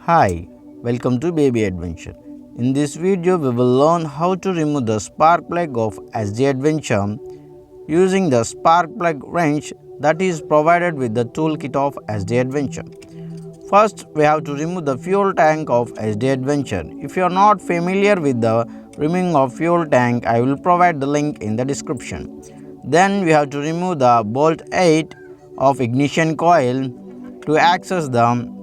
Hi, welcome to Baby Adventure. In this video, we will learn how to remove the spark plug of Yezdi Adventure using the spark plug wrench that is provided with the toolkit of Yezdi Adventure. First, we have to remove the fuel tank of Yezdi Adventure. If you are not familiar with the removing of fuel tank, I will provide the link in the description. Then we have to remove the bolt 8 of ignition coil to access the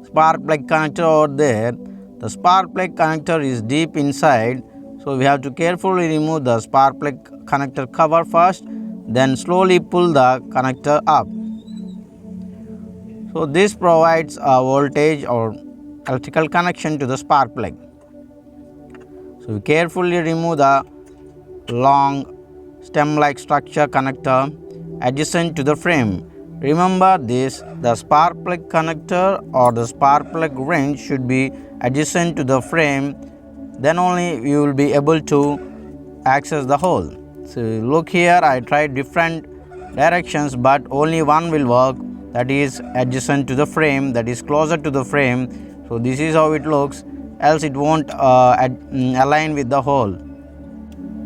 spark plug connector over there. The spark plug connector is deep inside, so we have to carefully remove the spark plug connector cover first, then slowly pull the connector up. So this provides a voltage or electrical connection to the spark plug. So we carefully remove the long stem like structure connector adjacent to the frame. Remember this, the spark plug connector or the spark plug wrench should be adjacent to the frame, then only you will be able to access the hole. So look here, I tried different directions but only one will work, that is adjacent to the frame, that is closer to the frame. So this is how it looks, else it won't align with the hole.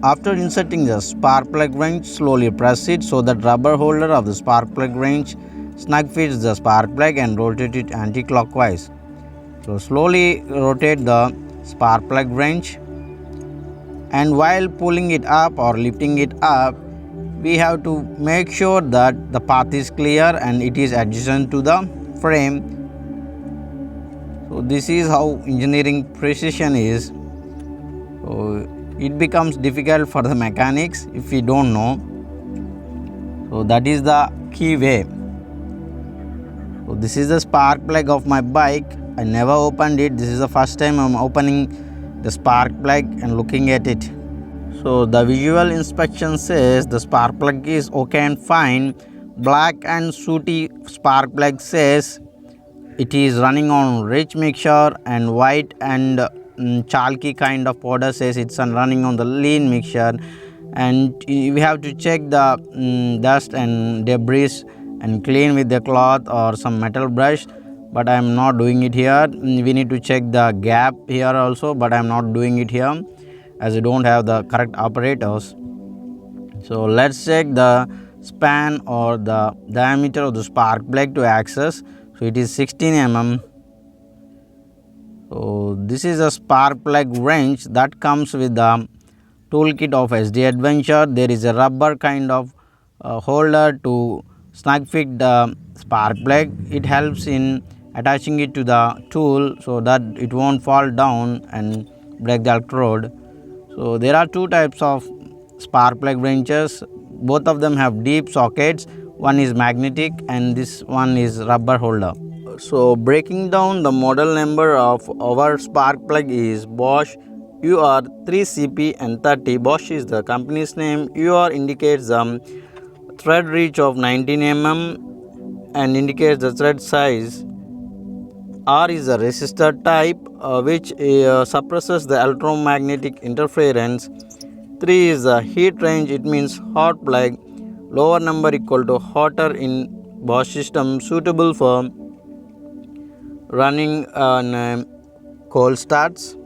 After inserting the spark plug wrench, slowly press it so that rubber holder of the spark plug wrench snug fits the spark plug and rotate it anti-clockwise. So slowly rotate the spark plug wrench, and while pulling it up or lifting it up, we have to make sure that the path is clear and it is adjacent to the frame. So this is how engineering precision is. So it becomes difficult for the mechanics if we don't know. So that is the key way. So this is the spark plug of my bike. I never opened it. This is the first time I'm opening the spark plug and looking at it. So the visual inspection says the spark plug is okay and fine. Black and sooty spark plug says it is running on rich mixture, and white and chalky kind of powder says it's running on the lean mixture. And we have to check the dust and debris and clean with the cloth or some metal brush, but I am not doing it here. We need to check the gap here also, but I am not doing it here as I don't have the correct apparatus. So let's check the span or the diameter of the spark plug to access. So it is 16 mm. So this is a spark plug wrench that comes with the toolkit of Yezdi Adventure. There is a rubber kind of holder to snug fit the spark plug. It helps in attaching it to the tool so that it won't fall down and break the electrode. So there are two types of spark plug wrenches. Both of them have deep sockets. One is magnetic and this one is rubber holder. So breaking down the model number of our spark plug is Bosch UR 3CP and 30. Bosch is the company's name. UR indicates the thread reach of 19 mm and indicates the thread size. R is a resistor type which suppresses the electromagnetic interference. 3 is the heat range, it means hot plug. Lower number equal to hotter in Bosch system, suitable for running on coal starts.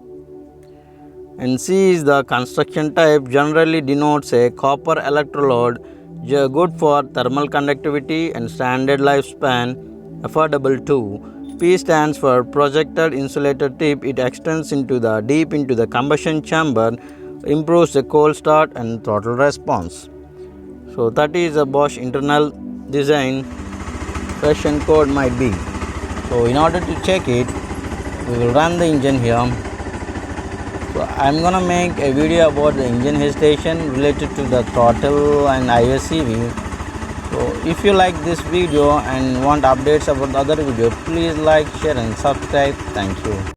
And C is the construction type, generally denotes a copper electrode, good for thermal conductivity and standard lifespan, affordable too. P stands for projected insulator tip, it extends into the deep into the combustion chamber, improves the cold start and throttle response. So that is a Bosch internal design, version code might be. So in order to check it, we will run the engine here. So I am gonna make a video about the engine hesitation related to the throttle and ISCV. So if you like this video and want updates about other video, please like, share and subscribe. Thank you.